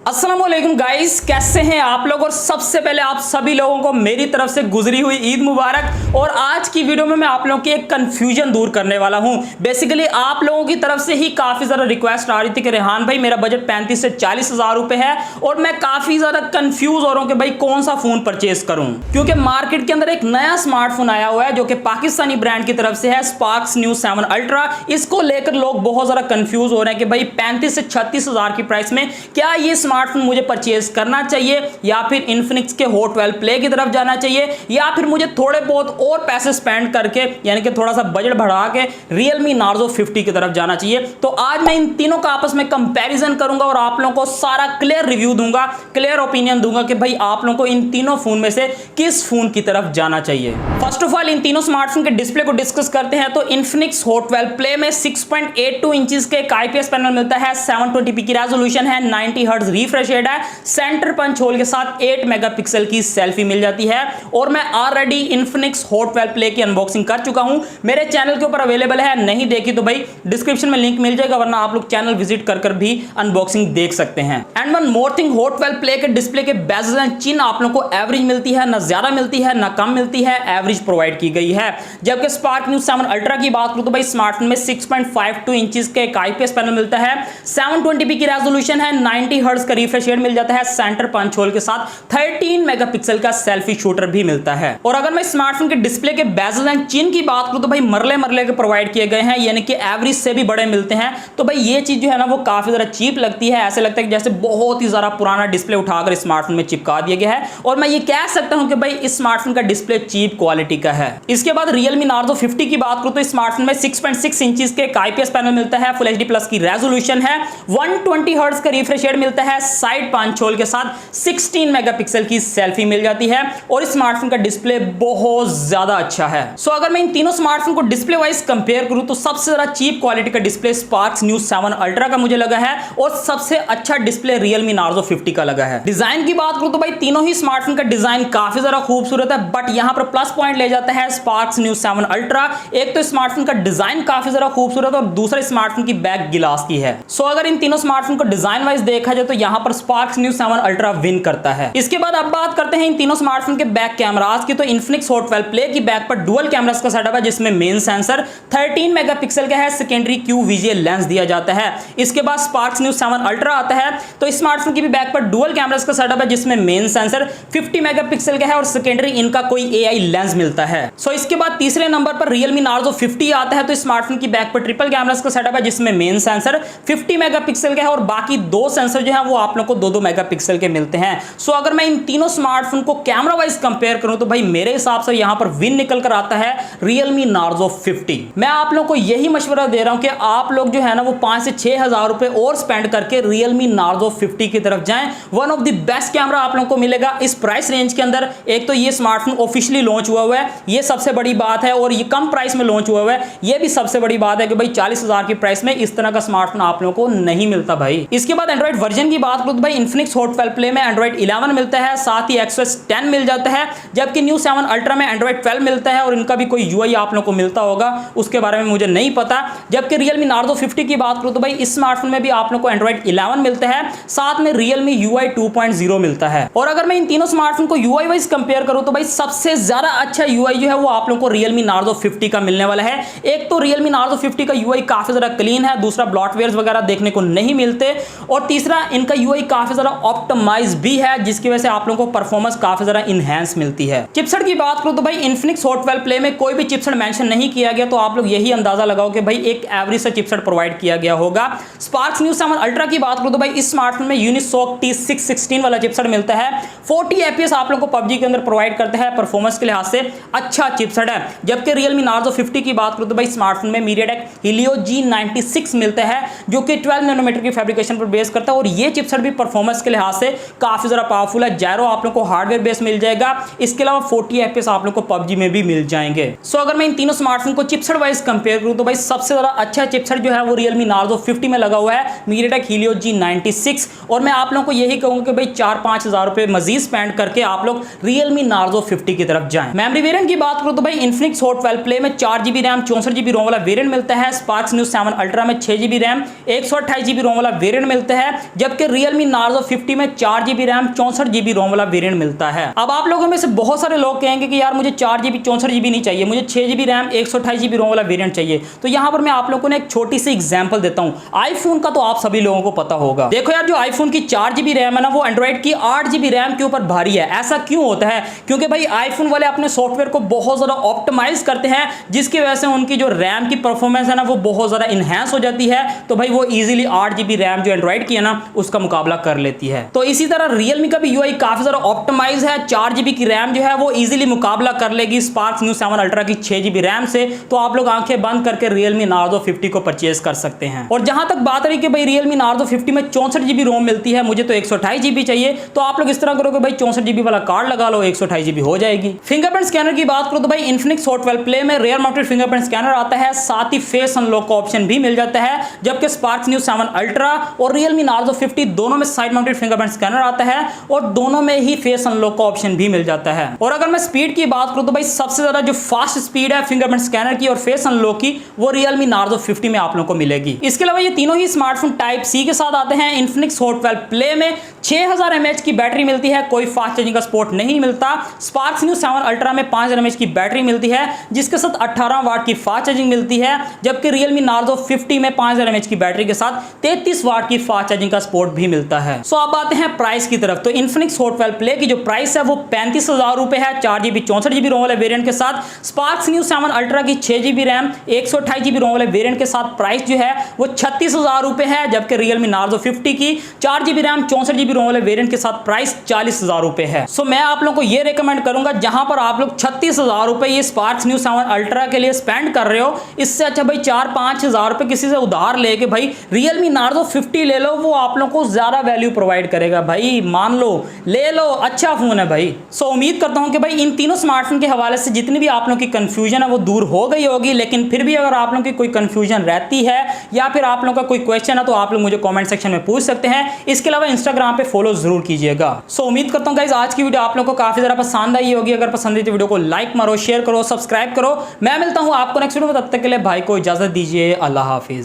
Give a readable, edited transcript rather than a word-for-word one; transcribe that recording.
अस्सलामुअलैकुम गाइस, कैसे हैं आप लोग। और सबसे पहले आप सभी लोगों को मेरी तरफ से गुजरी हुई ईद मुबारक। और आज की वीडियो में मैं आप लोगों की एक कंफ्यूजन दूर करने वाला हूं। बेसिकली आप लोगों की तरफ से ही काफी ज्यादा रिक्वेस्ट आ रही थी कि रेहान भाई मेरा बजट 35 से 40 हजार रुपए है और मैं काफी ज्यादा कंफ्यूज हो रहा हूं कि भाई कौन सा फोन परचेज करूं, क्योंकि मार्केट के अंदर एक नया स्मार्टफोन आया हुआ है जो कि पाकिस्तानी ब्रांड की तरफ से है, स्पार्क्स न्यू 7 अल्ट्रा। इसको लेकर लोग बहुत ज्यादा कंफ्यूज हो रहे हैं कि भाई 35 से 36 हजार की प्राइस में क्या ये स्मार्टफोन मुझे परचेज करना चाहिए या फिर इन्फिनिक्स के हॉट 12 प्ले की तरफ जाना चाहिए या फिर मुझे थोड़े बहुत और पैसे स्पेंड करके यानी कि थोड़ा सा बजट बढ़ा के Realme Narzo 50 की तरफ जाना चाहिए। तो आज मैं इन तीनों का आपस में कंपैरिजन करूंगा और आप लोगों को सारा क्लियर रिव्यू दूंगा, क्लियर ओपिनियन दूंगा कि भाई आप लोगों को इन तीनों फोन में से किस फोन की तरफ जाना चाहिए। फर्स्ट ऑफ ऑल इन तीनों स्मार्टफोन के डिस्प्ले को डिस्कस करते हैं। तो इन्फिनिक्स हॉट 12 प्ले में 6.82 इंचेस के एक IPS पैनल मिलता है, 720p की रेजोल्यूशन है, 90 हर्ट्ज रिफ्रेश रेट है, सेंटर पंच होल के साथ 8 मेगापिक्सल की सेल्फी मिल जाती है। और मैं ऑलरेडी इन्फिनिक्स हॉट 12 प्ले की अनबॉक्सिंग कर चुका हूं, मेरे चैनल के ऊपर अवेलेबल है, नहीं देखी तो भाई डिस्क्रिप्शन में लिंक मिल जाएगा, वरना आप लोग चैनल विजिट कर भी अनबॉक्सिंग देख सकते हैं। And one more thing, hot 12 play के डिस्प्ले के बेजल एंड चिन आप लोगों को एवरेज मिलती है, ना ज्यादा मिलती है ना कम मिलती है, एवरेज प्रोवाइड की गई है। जबकि स्पार्क न्यू 7 अल्ट्रा की बात करूं तो भाई स्मार्टफोन में 6.52 इंचेस के एक IPS पैनल मिलता है, 720p की रेजोल्यूशन है, 90 हर्ट्ज का रिफ्रेश रेट मिल जाता है, सेंटर पंच होल के साथ 13 मेगापिक्सल का सेल्फी शूटर भी मिलता है। और अगर मैं स्मार्टफोन के डिस्प्ले के बेजल एंड चिन की बात करूं तो भाई मरले के प्रोवाइड किए गए हैं, यानी कि एवरेज से भी बड़े मिलते हैं। तो भाई ये चीज जो है ना वो काफी ज्यादा चीप लगती है, ऐसे लगता है कि जैसे बहुत ही ज्यादा पुराना डिस्प्ले उठाकर स्मार्टफोन में चिपका दिया गया है। और मैं ये कह सकता हूं कि भाई इस स्मार्टफोन का डिस्प्ले चीप क्वालिटी का है। इसके बाद Realme Narzo 50 की बात करूं तो स्मार्टफोन में 6.6 इंचेस के एक IPS पैनल मिलता है, फुल HD प्लस की रेजोल्यूशन है, 120 हर्ट्ज का रिफ्रेश रेट मिलता है, साइड पंच होल के साथ 16 मेगापिक्सल की सेल्फी मिल जाती है और स्मार्टफोन का डिस्प्ले बहुत ज्यादा अच्छा है। सो अगर मैं इन तीनों स्मार्टफोन को डिस्प्ले वाइज कंपेयर करूं तो सबसे ज्यादा चीप क्वालिटी का डिस्प्ले स्पार्क्स न्यू 7 अल्ट्रा का मुझे लगा है और सबसे अच्छा डिस्प्ले Realme Narzo 50 का लगा है। डिजाइन की बात करूं तो भाई तीनों ही स्मार्टफोन का डिजाइन काफी ज्यादा खूबसूरत है, बट यहां पर प्लस पॉइंट ले जाता है स्पार्क्स न्यू 7 अल्ट्रा। एक तो स्मार्टफोन का डिजाइन काफी ज्यादा खूबसूरत और दूसरा स्मार्टफोन की बैक गिलास की है। सो अगर इन तीनों स्मार्टफोन को डिजाइन वाइज देखा जाए तो यहां पर स्पार्क्स न्यू 7 अल्ट्रा विन करता है। इसके बाद अब बात करते हैं इन तीनों स्मार्टफोन के बैक कैमरास की। तो इन्फिनिक्स हॉट 12 प्ले की बैक पर डुअल कैमरास का सेटअप है, जिसमें मेन सेंसर 13 मेगापिक्सल का है, सेकेंडरी QVGA लेंस दिया जाता है। इसके बाद स्पार्क्स न्यू 7 अल्ट्रा आता है, तो स्मार्टफोन की भी बैक पर डुअल कैमरास का सेटअप है, जिसमें मेन सेंसर 50 मेगापिक्सल का है और सेकेंडरी इनका कोई AI लेंस मिलता है। सो इसके बाद तीसरे नंबर पर Realme Narzo 50 आता है, तो स्मार्टफोन की बैक पर ट्रिपल कैमरास का सेटअप है, जिसमें मेन सेंसर 50 मेगापिक्सल का है और बाकी दो सेंसर जो है वो आप लोग को 2-2 मेगापिक्सल के मिलते हैं। सो अगर मैं इन तीनों स्मार्टफोन को कैमरा वाइज कंपेयर करूं तो भाई मेरे हिसाब से यहां पर विन निकल कर आता है Realme Narzo 50। मैं आप लोगों को यही मशवरा दे रहा हूं कि आप लोग जो है ना वो 5 से 6 हजार रुपए और स्पेंड करके Realme Narzo 50 की तरफ जाएं। One of the best camera आप लोगों को मिलेगा इस प्राइस रेंज के अंदर। एक तो ये स्मार्टफोन ऑफिशियली लॉन्च हुआ है, ये सबसे बड़ी बात है, और ये कम प्राइस में लॉन्च हुआ है, ये भी सबसे बड़ी बात है कि भाई 40 हजार की प्राइस में इस तरह का स्मार्टफोन आप लोगों को नहीं मिलता भाई। इसके बाद एंड्रॉइड वर्जन की बात करूं तो भाई इन्फिनिक्स हॉट 12 प्ले में एंड्रॉइड 11 मिलता है, साथ ही XOS 10 मिल जाता है, जबकि न्यू 7 अल्ट्रा में एंड्रॉइड 12 मिलता है और इनका भी कोई UI आप लोगों को मिलता होगा, उसके बारे में मुझे नहीं पता। जबकि Realme Narzo 50 की बात करूं तो भाई इस स्मार्टफोन में भी आप लोगों को एंड्रॉइड 11 मिलता है, साथ में Realme UI 2.0 मिलता है। और अगर मैं इन तीनों स्मार्टफोन को UI वाइज कंपेयर करूं तो भाई सबसे ज्यादा अच्छा UI जो है वो आप लोगों को Realme Narzo 50 का मिलने वाला है। एक तो Realme Narzo 50 का UI काफी ज्यादा क्लीन है, दूसरा ब्लॉटवेयर्स वगैरह देखने को नहीं मिलते, और तीसरा इनका UI काफी ज्यादा ऑप्टिमाइज भी है, जिसकी वजह से आप लोगों को परफॉर्मेंस काफी ज्यादा इनहैंस मिलती है। चिपसेट की बात करूं तो भाई इन्फिनिक्स हॉट 12 प्ले में कोई भी चिपसेट मेंशन नहीं किया गया, तो आप लोग यही अंदाजा लगाओ कि भाई एक एवरेज सा चिपसेट प्रोवाइड किया गया होगा। स्पार्क्स न्यू 7 अल्ट्रा की बात करूं तो भाई इस स्मार्टफोन में यूनिसॉक T616 वाला चिपसेट मिलता है, 40 FPS आप लोगों को PUBG के अंदर प्रोवाइड करता है, परफॉर्मेंस के लिहाज से अच्छा चिपसेट है। जबकि Realme Narzo 50 की बात करूं तो भाई स्मार्टफोन में MediaTek Helio G96 मिलता है, जो कि 12 नैनोमीटर की फैब्रिकेशन पर बेस करता है, और ये चिपसेट भी परफॉर्मेंस के लिहाज से काफी ज्यादा पावरफुल है। जायरो आप लोगों को हार्डवेयर बेस मिल जाएगा, इसके अलावा 40 FPS आप लोगों को PUBG में भी मिल जाएंगे। सो अगर मैं इन तीनों स्मार्टफोन को चिपसेट वाइज कंपेयर करूं तो भाई सबसे ज्यादा अच्छा चिपसेट जो है वो Realme Narzo 50 में लगा हुआ है, MediaTek Helio G96। और मैं आप लोगों को यही कहूंगा कि भाई 4-5 हजार रुपए मजीद स्पेंड करके आप लोग Realme Narzo 50 की तरफ जाएं। मेमोरी वेरिएंट की बात करूं तो भाई इन्फिनिक्स हॉट 12 प्ले में 4GB रैम 64GB रोम वाला वेरिएंट मिलता है, स्पार्क्स न्यू 7 अल्ट्रा में 6GB रैम 128GB रोम वाला वेरिएंट मिलता है, जबकि Realme Narzo 50 में 4GB रैम 64GB रोम वाला वेरिएंट मिलता है। अब आप लोगों में से बहुत सारे लोग कहेंगे कि यार मुझे 4GB 64GB नहीं चाहिए, मुझे 6GB रैम 128GB रोम वाला वेरिएंट चाहिए। तो यहाँ पर मैं आप लोगों को एक छोटी सी एग्जांपल देता हूँ। आईफोन का तो आप सभी लोगों को पता होगा। देखो यार, जो आईफोन की 4GB रैम है ना, वो एंड्रॉइड की 8GB रैम के ऊपर भारी है। ऐसा क्यों होता है? क्योंकि भाई आईफोन वाले अपने सॉफ्टवेयर को बहुत ज्यादा ऑप्टिमाइज करते हैं, जिसकी वजह से उनकी जो रैम की परफॉर्मेंस है ना, वो बहुत ज्यादा इनहैंस हो जाती है। तो भाई वो इजीली 8GB रैम जो एंड्रॉइड की है ना, उसका मुकाबला कर लेती है। तो इसी तरह रियलमी का भी यूआई काफी ज्यादा ऑप्टिमाइज है। 4GB की रैम जो है वो इजीली मुकाबला कर लेगी स्पार्क्स न्यू 7 अल्ट्रा की 6GB रैम से। तो आप लोग आंखें बंद करके Realme Narzo 50 को परचेज कर सकते हैं। और जहां तक बात रही कि भाई Realme Narzo 50 में 64GB रोम मिलती है, मुझे तो 128GB चाहिए, तो आप लोग इस तरह करोगे भाई 64GB वाला कार्ड लगा लो, 128GB हो जाएगी। फिंगरप्रिंट स्कैनर की बात करो तो भाई Infinix Hot 12 Play में रेयर माउंटेड फिंगरप्रिंट स्कैनर आता है, साथ ही फेस अनलॉक का ऑप्शन भी मिल जाता है। जबकि स्पार्क्स न्यू 7 अल्ट्रा और Realme Narzo 50 दोनों में साइड माउंटेड फिंगरप्रिंट स्कैनर आता है और दोनों में ही फेस अनलॉक का ऑप्शन भी मिल जाता है। और अगर मैं स्पीड की बात करूं तो भाई सबसे ज्यादा जो फास्ट स्पीड है फिंगरप्रिंट स्कैनर की और फेस अनलॉक की, वो Realme Narzo 50 में आप लोगों को मिलेगी। इसके अलावा ये तीनों ही स्मार्टफोन टाइप सी के साथ आते हैं। Infinix Hot 12 Play में 6000 mAh की बैटरी मिलती है, कोई फास्ट चार्जिंग का सपोर्ट नहीं मिलता। स्पार्क्स न्यू 7 अल्ट्रा में 5000 mAh की बैटरी मिलती है, जिसके साथ 18 वाट की फास्ट चार्जिंग मिलती है। जबकि Realme Narzo 50 में 5000 mAh की बैटरी के साथ 33 वाट की फास्ट चार्जिंग का सपोर्ट भी मिलता है। सो अब आते हैं प्राइस की तरफ। तो Infinix Hot 12 Play की जो प्राइस है वो 35,000 रुपए है 4GB 64GB रोम वाले वेरिएंट के साथ। स्पार्क्स न्यू 7 अल्ट्रा की 6GB रैम 128GB रोम वाले वेरिएंट के साथ प्राइस जो है वो 36,000 रुपए है। जबकि Realme Narzo 50 की 4GB रैम 64GB रोम वाले वेरिएंट के साथ प्राइस 40,000 रुपए है। सो मैं आप लोगों को ये रेकमेंड करूंगा, जहां पर आप लोग 36,000 रुपए ये स्पार्क्स न्यू 7 अल्ट्रा के लिए स्पेंड कर रहे हो, इससे अच्छा भाई 4-5 हजार रुपए किसी से उधार लेके भाई Realme Narzo 50 ले लो, वो आप लोगों को ज्यादा वैल्यू प्रोवाइड करेगा। भाई मान लो, ले लो, अच्छा फोन है भाई। सो उम्मीद करता हूं कि भाई इन तीनों स्मार्टफोन के हवाले से जितनी भी आप लोगों की कंफ्यूजन है वो दूर हो गई होगी। लेकिन फिर भी अगर आप लोगों की कोई कंफ्यूजन रहती है या फिर आप लोगों का कोई क्वेश्चन है, तो आप लोग मुझे कमेंट सेक्शन में पूछ सकते हैं। इसके अलावा इंस्टाग्राम पे फॉलो जरूर कीजिएगा। सो उम्मीद करता हूं गाइस आज की वीडियो आप लोगों को काफी ज्यादा पसंद आई होगी। अगर पसंद आई तो वीडियो को लाइक मारो, शेयर करो, सब्सक्राइब करो। मैं मिलता हूं आपको नेक्स्ट वीडियो में, तब तक के लिए भाई को इजाजत दीजिए। अल्लाह हाफिज।